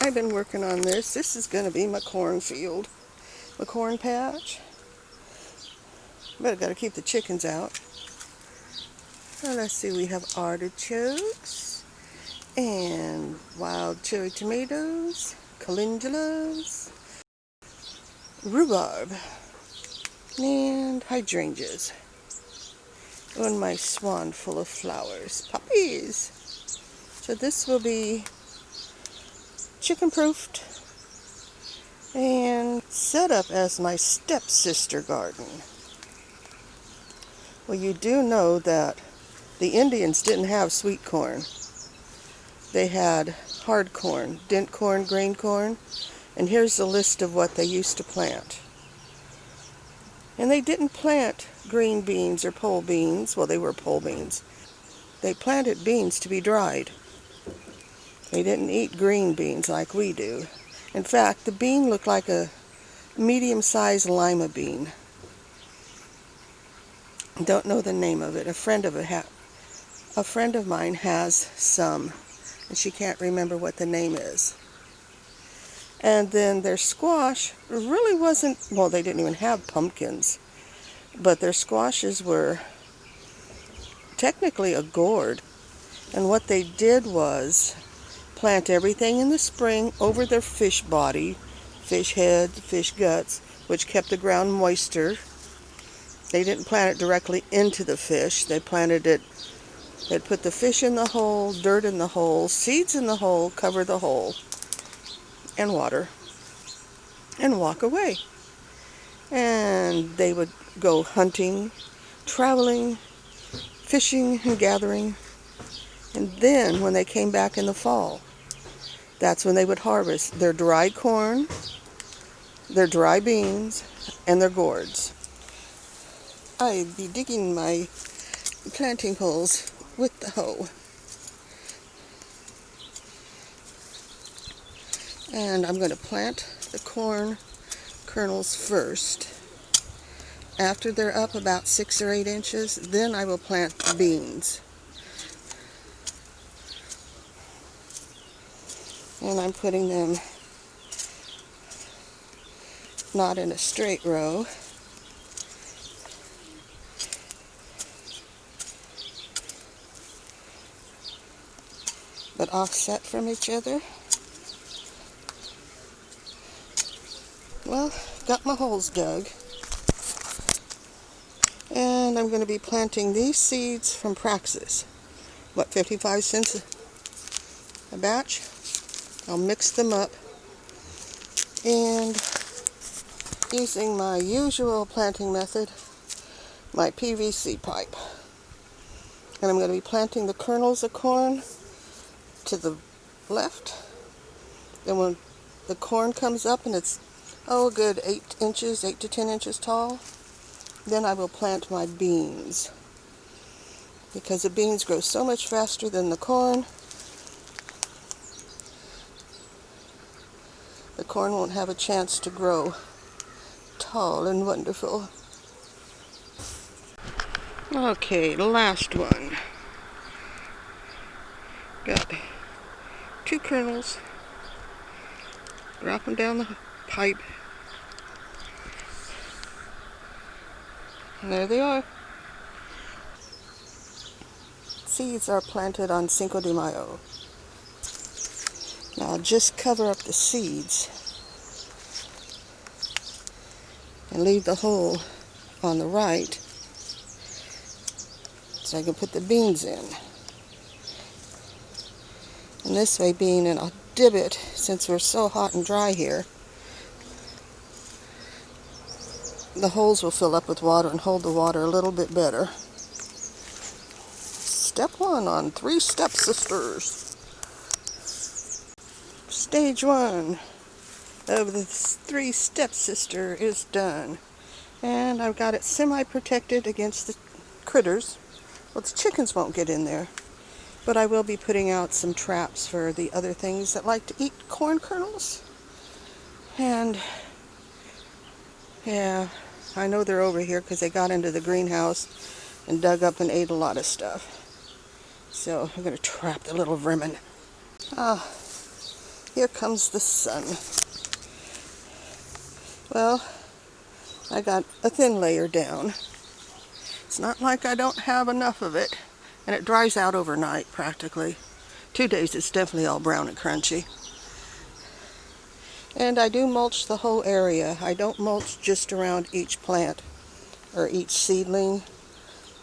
I've been working on this. This is going to be my cornfield, my corn patch. But I've got to keep the chickens out. So let's see, we have artichokes and wild cherry tomatoes, calendulas, rhubarb, and hydrangeas. And my swan full of flowers, puppies. So this will be chicken-proofed and set up as my stepsister garden. Well, you do know that the Indians didn't have sweet corn. They had hard corn, dent corn, grain corn, and here's the list of what they used to plant. And they didn't plant green beans or pole beans. Well, they were pole beans. They planted beans to be dried. They didn't eat green beans like we do. In fact, the bean looked like a medium-sized lima bean. Don't know the name of it. A friend of mine has some, and she can't remember what the name is. And then their squash really wasn't, well, they didn't even have pumpkins, but their squashes were technically a gourd. And what they did was plant everything in the spring over their fish body, fish head, fish guts, which kept the ground moister. They didn't plant it directly into the fish. They planted it, they'd put the fish in the hole, dirt in the hole, seeds in the hole, cover the hole, and water, and walk away. And they would go hunting, traveling, fishing, and gathering. And then when they came back in the fall, that's when they would harvest their dry corn, their dry beans, and their gourds. I'd be digging my planting holes with the hoe. And I'm going to plant the corn kernels first. After they're up about 6 or 8 inches, then I will plant the beans. And I'm putting them not in a straight row, but offset from each other. Well, got my holes dug. And I'm going to be planting these seeds from Praxis. What, 55 cents a batch? I'll mix them up. And using my usual planting method, my PVC pipe. And I'm going to be planting the kernels of corn to the left. Then when the corn comes up and it's, a good 8 to 10 inches tall, then I will plant my beans. Because the beans grow so much faster than the corn won't have a chance to grow tall and wonderful. Okay, the last one. Got 2 kernels. Drop them down the pipe. And there they are. Seeds are planted on Cinco de Mayo. Now I'll just cover up the seeds and leave the hole on the right so I can put the beans in. And this way, being in a divot, since we're so hot and dry here, the holes will fill up with water and hold the water a little bit better. Step 1 on 3 stepsisters. Stage 1 of the 3 stepsister is done. And I've got it semi-protected against the critters. Well, the chickens won't get in there. But I will be putting out some traps for the other things that like to eat corn kernels. And yeah, I know they're over here because they got into the greenhouse and dug up and ate a lot of stuff. So I'm going to trap the little vermin. Here comes the sun. Well, I got a thin layer down. It's not like I don't have enough of it, and it dries out overnight practically. 2 days it's definitely all brown and crunchy. And I do mulch the whole area. I don't mulch just around each plant or each seedling,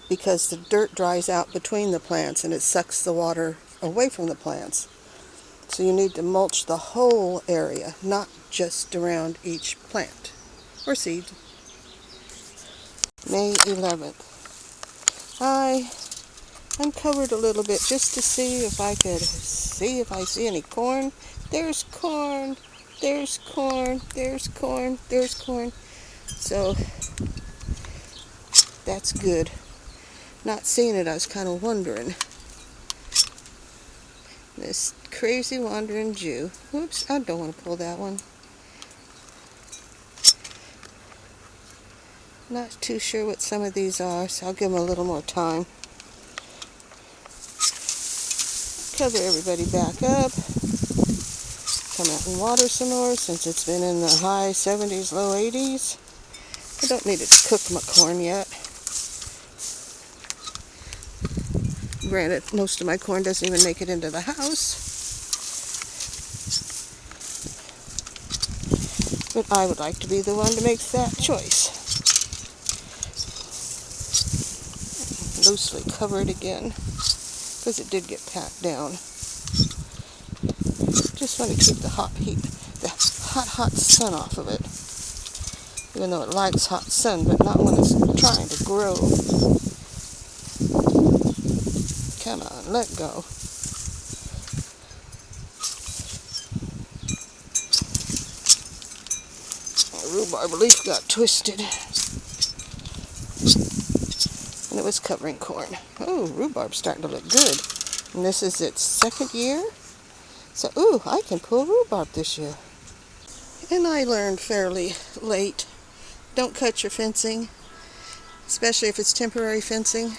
because the dirt dries out between the plants and it sucks the water away from the plants. So you need to mulch the whole area, not just around each plant or seed. May 11th. I uncovered a little bit just to see if I see any corn. There's corn, there's corn, there's corn, there's corn. So that's good. Not seeing it, I was kind of wondering. This crazy wandering Jew. Oops, I don't want to pull that one. Not too sure what some of these are, so I'll give them a little more time. Cover everybody back up. Come out and water some more since it's been in the high 70s, low 80s. I don't need to cook my corn yet. Granted, most of my corn doesn't even make it into the house. But I would like to be the one to make that choice. Loosely cover it again, because it did get packed down. Just want to keep the hot sun off of it. Even though it likes hot sun, but not when it's trying to grow. Come on, let go. The rhubarb leaf got twisted, and it was covering corn. Oh, rhubarb's starting to look good. And this is its 2nd year. So, ooh, I can pull rhubarb this year. And I learned fairly late, don't cut your fencing, especially if it's temporary fencing.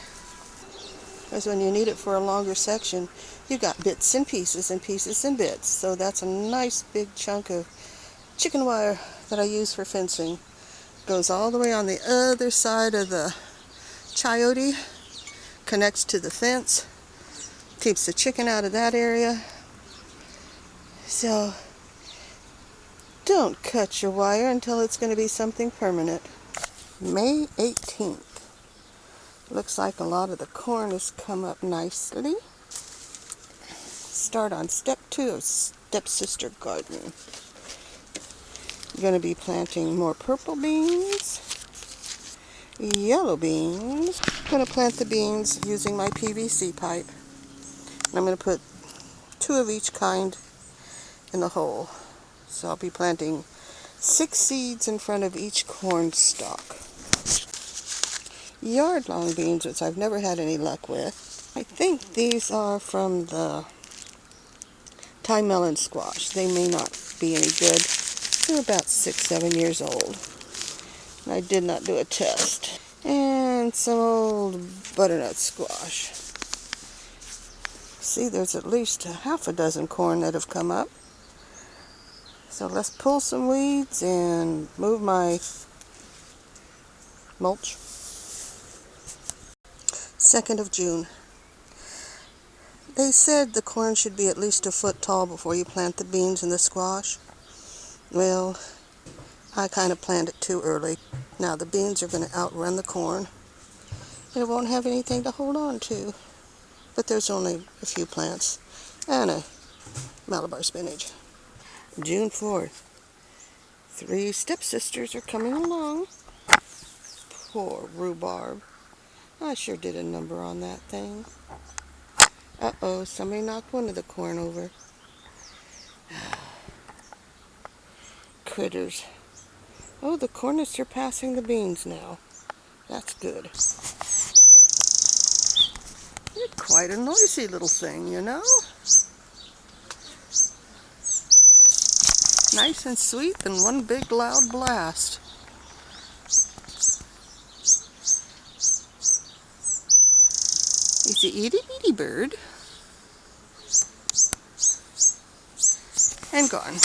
Because when you need it for a longer section, you got bits and pieces and pieces and bits. So that's a nice big chunk of chicken wire that I use for fencing. Goes all the way on the other side of the chayote, connects to the fence, keeps the chicken out of that area. So don't cut your wire until it's going to be something permanent. May 18th. Looks like a lot of the corn has come up nicely. Start on step 2 of stepsister garden. I'm going to be planting more purple beans, yellow beans. I'm going to plant the beans using my PVC pipe. And I'm going to put 2 of each kind in the hole. So I'll be planting 6 seeds in front of each corn stalk. Yard-long beans, which I've never had any luck with. I think these are from the Thai melon squash. They may not be any good. They're about 6-7 years old. I did not do a test. And some old butternut squash. See, there's at least a half a dozen corn that have come up. So let's pull some weeds and move my mulch. 2nd of June. They said the corn should be at least a foot tall before you plant the beans and the squash. Well, I kind of planted it too early. Now the beans are going to outrun the corn. It won't have anything to hold on to. But there's only a few plants and a Malabar spinach. June 4th. 3 stepsisters are coming along. Poor rhubarb. I sure did a number on that thing. Uh-oh, somebody knocked one of the corn over. Critters. Oh, the corn is surpassing the beans now. That's good. You're quite a noisy little thing, you know? Nice and sweet than one big loud blast. He's a itty bitty bird. and gone.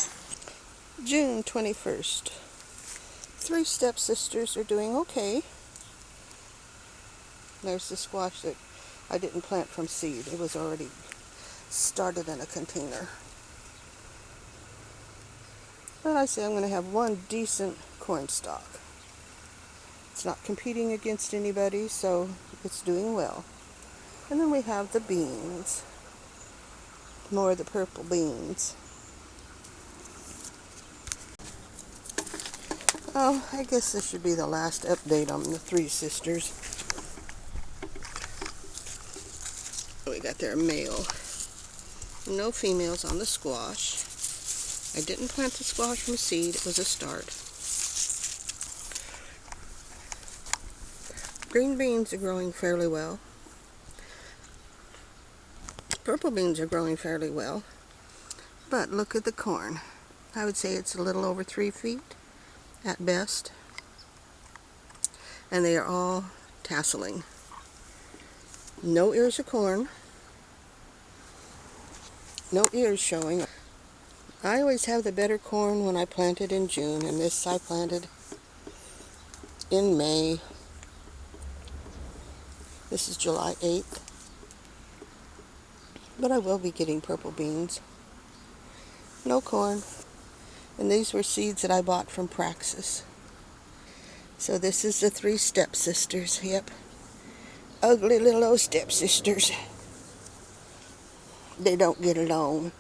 June 21st. 3 stepsisters are doing okay. There's the squash that I didn't plant from seed. It was already started in a container. But I say I'm going to have one decent corn stalk. It's not competing against anybody, so it's doing well. And then we have the beans. More of the purple beans. Oh, I guess this should be the last update on the 3 sisters. We got their male. No females on the squash. I didn't plant the squash from seed. It was a start. Green beans are growing fairly well. Purple beans are growing fairly well. But look at the corn. I would say it's a little over 3 feet at best. And they are all tasseling. No ears of corn. No ears showing. I always have the better corn when I plant it in June, and this I planted in May. This is July 8th. But I will be getting purple beans. No corn. And these were seeds that I bought from Praxis. So this is the 3 stepsisters. Yep. Ugly little old stepsisters. They don't get along.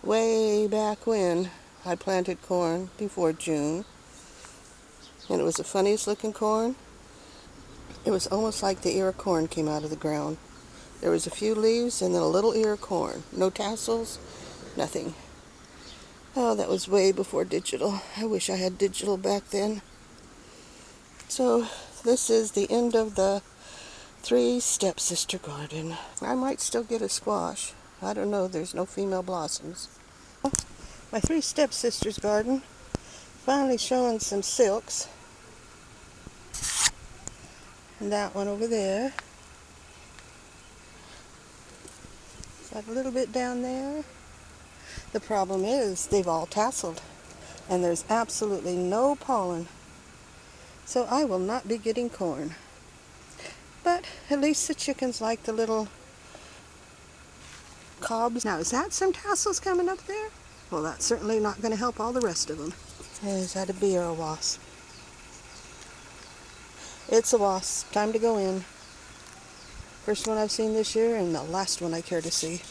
Way back when I planted corn before June. And it was the funniest looking corn. It was almost like the ear of corn came out of the ground. There was a few leaves and then a little ear of corn. No tassels, nothing. Oh, that was way before digital. I wish I had digital back then. So this is the end of the 3 stepsister garden. I might still get a squash. I don't know, there's no female blossoms. My 3 stepsisters garden finally showing some silks. And that one over there. Got a little bit down there. The problem is they've all tasseled and there's absolutely no pollen. So I will not be getting corn. But at least the chickens like the little cobs. Now is that some tassels coming up there? Well, that's certainly not going to help all the rest of them. Is that a bee or a wasp? It's a wasp. Time to go in. First one I've seen this year and the last one I care to see.